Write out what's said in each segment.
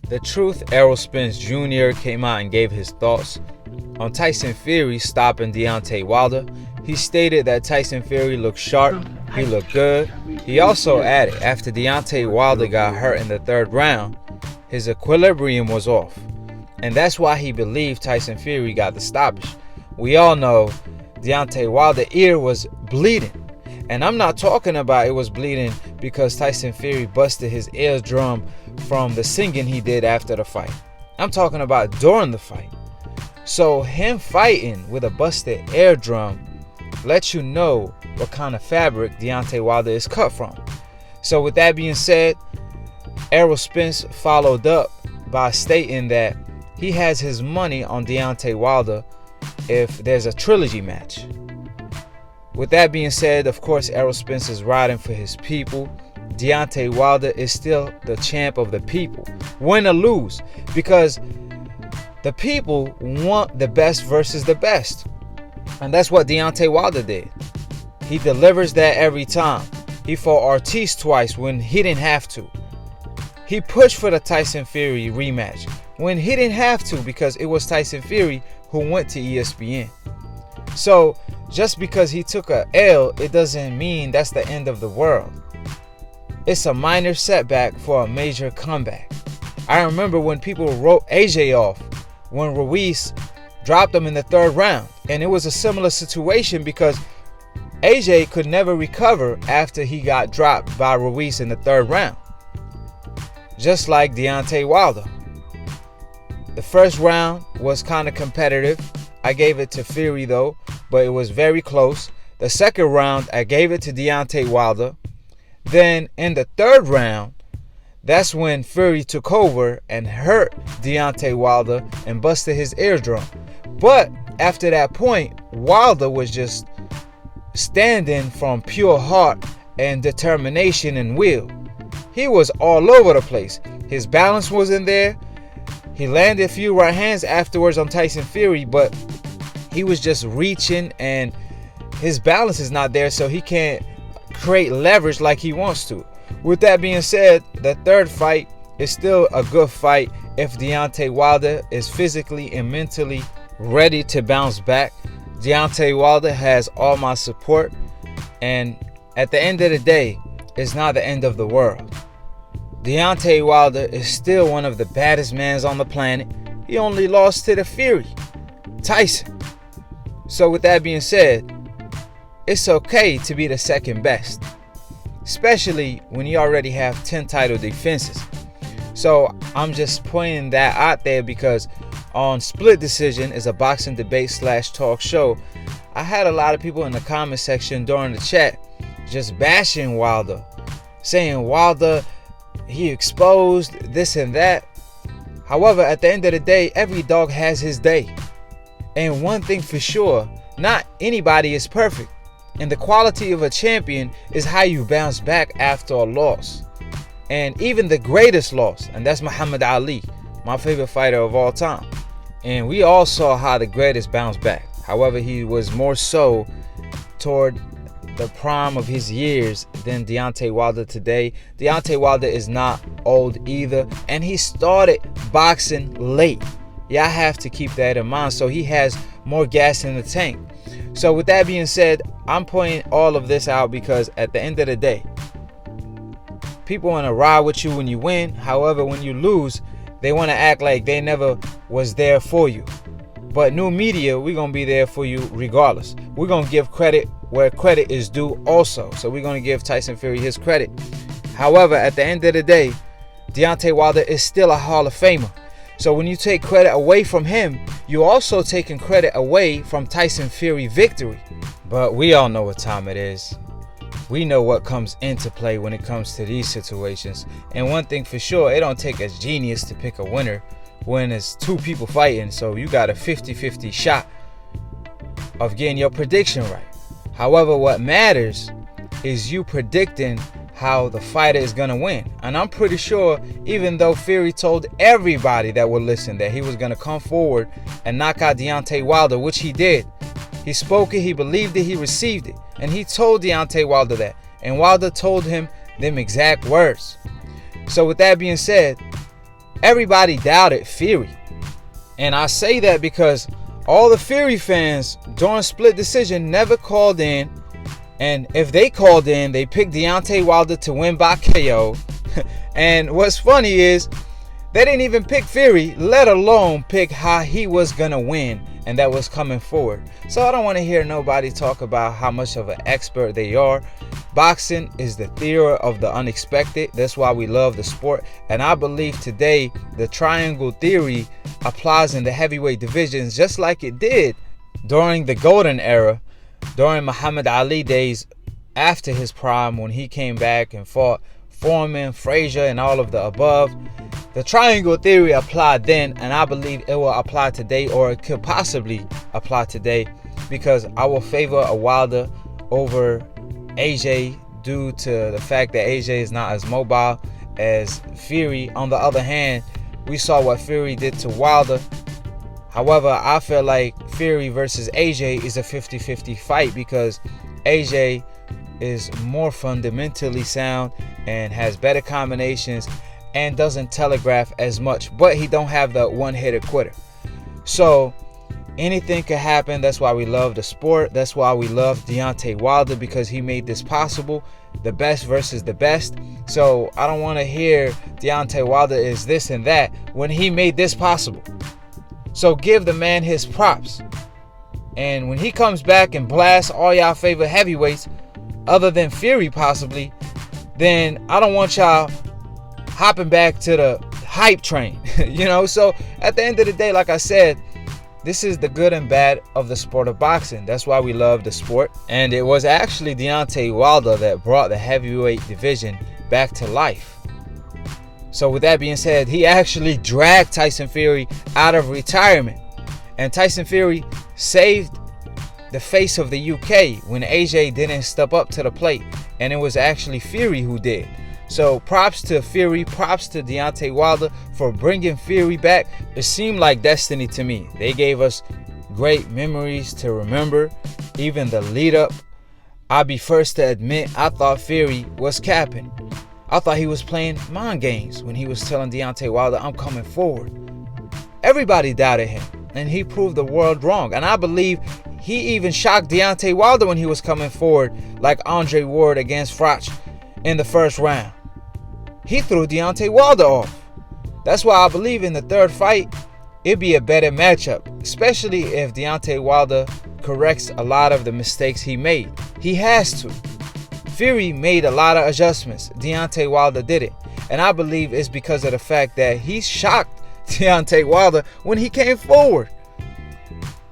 The Truth, Errol Spence Jr. came out and gave his thoughts on Tyson Fury stopping Deontay Wilder. He stated that Tyson Fury looked sharp, he looked good. He also added after Deontay Wilder got hurt in the third round, his equilibrium was off. And that's why he believed Tyson Fury got the stoppage. We all know Deontay Wilder's ear was bleeding. And I'm not talking about it was bleeding because Tyson Fury busted his eardrum from the singing he did after the fight. I'm talking about during the fight. So him fighting with a busted eardrum lets you know what kind of fabric Deontay Wilder is cut from. So with that being said, Errol Spence followed up by stating that he has his money on Deontay Wilder if there's a trilogy match. With that being said, of course, Errol Spence is riding for his people. Deontay Wilder is still the champ of the people, win or lose, because the people want the best versus the best. And that's what Deontay Wilder did. He delivers that every time. He fought Ortiz twice when he didn't have to. He pushed for the Tyson Fury rematch when he didn't have to because it was Tyson Fury who went to ESPN. So just because he took a L, it doesn't mean that's the end of the world. It's a minor setback for a major comeback. I remember when people wrote AJ off when Ruiz dropped him in the third round. And it was a similar situation because AJ could never recover after he got dropped by Ruiz in the third round. Just like Deontay Wilder. The first round was kind of competitive. I gave it to Fury though, but it was very close. The second round, I gave it to Deontay Wilder. Then in the third round, that's when Fury took over and hurt Deontay Wilder and busted his eardrum. But after that point, Wilder was just standing from pure heart and determination and will. He was all over the place. His balance wasn't there. He landed a few right hands afterwards on Tyson Fury, but he was just reaching and his balance is not there, so he can't create leverage like he wants to. With that being said, the third fight is still a good fight if Deontay Wilder is physically and mentally ready to bounce back. Deontay Wilder has all my support, and at the end of the day, it's not the end of the world. Deontay Wilder is still one of the baddest men on the planet. He only lost to the Fury, Tyson. So with that being said, it's okay to be the second best, especially when you already have 10 title defenses. So I'm just pointing that out there because on Split Decision is a boxing debate / talk show. I had a lot of people in the comment section during the chat just bashing Wilder, saying Wilder, he exposed this and that. However, at the end of the day, every dog has his day. And one thing for sure, not anybody is perfect. And the quality of a champion is how you bounce back after a loss. And even the greatest loss, and that's Muhammad Ali, my favorite fighter of all time. And we all saw how the greatest bounced back. However, he was more so toward the prime of his years than Deontay Wilder today. Deontay Wilder is not old either, and he started boxing late. Yeah, I have to keep that in mind. So he has more gas in the tank. So with that being said, I'm pointing all of this out because at the end of the day, people want to ride with you when you win. However, when you lose, they want to act like they never was there for you. But new media, we're going to be there for you regardless. We're going to give credit where credit is due also. So we're going to give Tyson Fury his credit. However, at the end of the day, Deontay Wilder is still a Hall of Famer. So when you take credit away from him, you're also taking credit away from Tyson Fury victory. But we all know what time it is. We know what comes into play when it comes to these situations. And one thing for sure, it don't take a genius to pick a winner when it's two people fighting. So you got a 50-50 shot of getting your prediction right. However, what matters is you predicting how the fighter is going to win. And I'm pretty sure, even though Fury told everybody that would listen that he was going to come forward and knock out Deontay Wilder, which he did. He spoke it, he believed it, he received it. And he told Deontay Wilder that. And Wilder told him them exact words. So with that being said, everybody doubted Fury. And I say that because all the Fury fans during split decision never called in. And if they called in, they picked Deontay Wilder to win by KO. And what's funny is they didn't even pick Fury, let alone pick how he was going to win. And that was coming forward. So I don't want to hear nobody talk about how much of an expert they are. Boxing is the theory of the unexpected. That's why we love the sport. And I believe today the triangle theory applies in the heavyweight divisions just like it did during the golden era, during Muhammad Ali days after his prime, when he came back and fought Foreman, Frazier, and all of the above. The triangle theory applied then, and I believe it will apply today, or it could possibly apply today, because I will favor a Wilder over AJ due to the fact that AJ is not as mobile as Fury. On the other hand, we saw what Fury did to Wilder. However, I feel like Fury versus AJ is a 50-50 fight because AJ is more fundamentally sound and has better combinations and doesn't telegraph as much, but he don't have the one-hitter quitter. So anything could happen. That's why we love the sport. That's why we love Deontay Wilder, because he made this possible. The best versus the best. So I don't want to hear Deontay Wilder is this and that when he made this possible. So give the man his props. And when he comes back and blasts all y'all favorite heavyweights, other than Fury possibly, then I don't want y'all hopping back to the hype train. So at the end of the day, like I said, this is the good and bad of the sport of boxing. That's why we love the sport. And it was actually Deontay Wilder that brought the heavyweight division back to life. So with that being said, he actually dragged Tyson Fury out of retirement. And Tyson Fury saved the face of the UK when AJ didn't step up to the plate. And it was actually Fury who did. So props to Fury, props to Deontay Wilder for bringing Fury back. It seemed like destiny to me. They gave us great memories to remember, even the lead up. I'll be first to admit, I thought Fury was capping. I thought he was playing mind games when he was telling Deontay Wilder, I'm coming forward. Everybody doubted him, and he proved the world wrong. And I believe he even shocked Deontay Wilder when he was coming forward, like Andre Ward against Froch in the first round. He threw Deontay Wilder off. That's why I believe in the third fight, it'd be a better matchup, especially if Deontay Wilder corrects a lot of the mistakes he made. He has to. Fury made a lot of adjustments. Deontay Wilder didn't. And I believe it's because of the fact that he shocked Deontay Wilder when he came forward.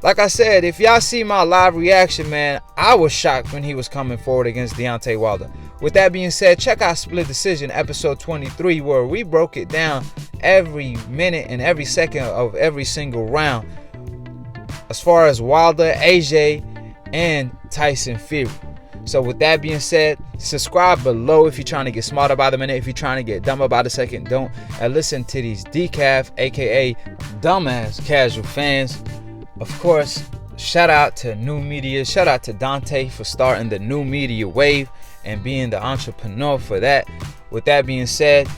Like I said, if y'all see my live reaction, man, I was shocked when he was coming forward against Deontay Wilder. With that being said, check out Split Decision episode 23, where we broke it down every minute and every second of every single round as far as Wilder, AJ, and Tyson Fury. So with that being said, subscribe below if you're trying to get smarter by the minute. If you're trying to get dumber by the second, don't. And listen to these decaf, aka dumbass casual fans. Of course, shout out to new media. Shout out to Deontay for starting the new media wave and being the entrepreneur for that. With that being said,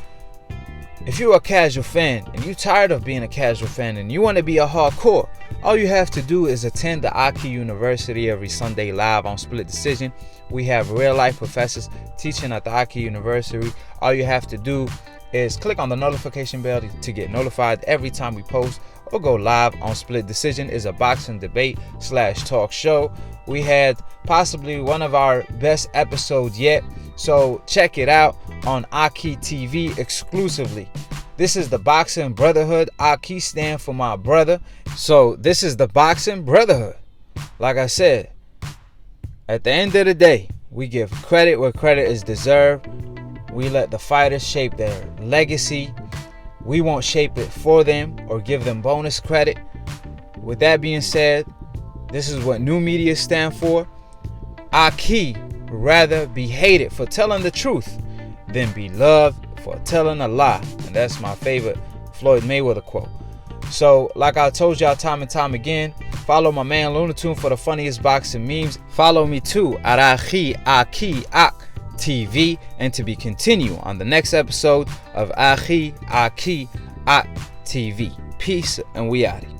if you're a casual fan and you're tired of being a casual fan and you want to be a hardcore, all you have to do is attend the Akhi University every Sunday live on Split Decision. We have real life professors teaching at the Akhi University. All you have to do is click on the notification bell to get notified every time we post or go live on Split Decision. Is a boxing debate / talk show. We had possibly one of our best episodes yet, so check it out on Akhi TV exclusively. This is the Boxing Brotherhood. Akhi stand for my brother. So this is the Boxing Brotherhood. Like I said, at the end of the day, we give credit where credit is deserved. We let the fighters shape their legacy. We won't shape it for them or give them bonus credit. With that being said, this is what new media stand for. Akhi would rather be hated for telling the truth than be loved for telling a lie. And that's my favorite Floyd Mayweather quote. So, like I told y'all time and time again, follow my man Lunatune for the funniest boxing memes. Follow me too at Akhi TV, and to be continued on the next episode of Akhi at TV. Peace, and we out.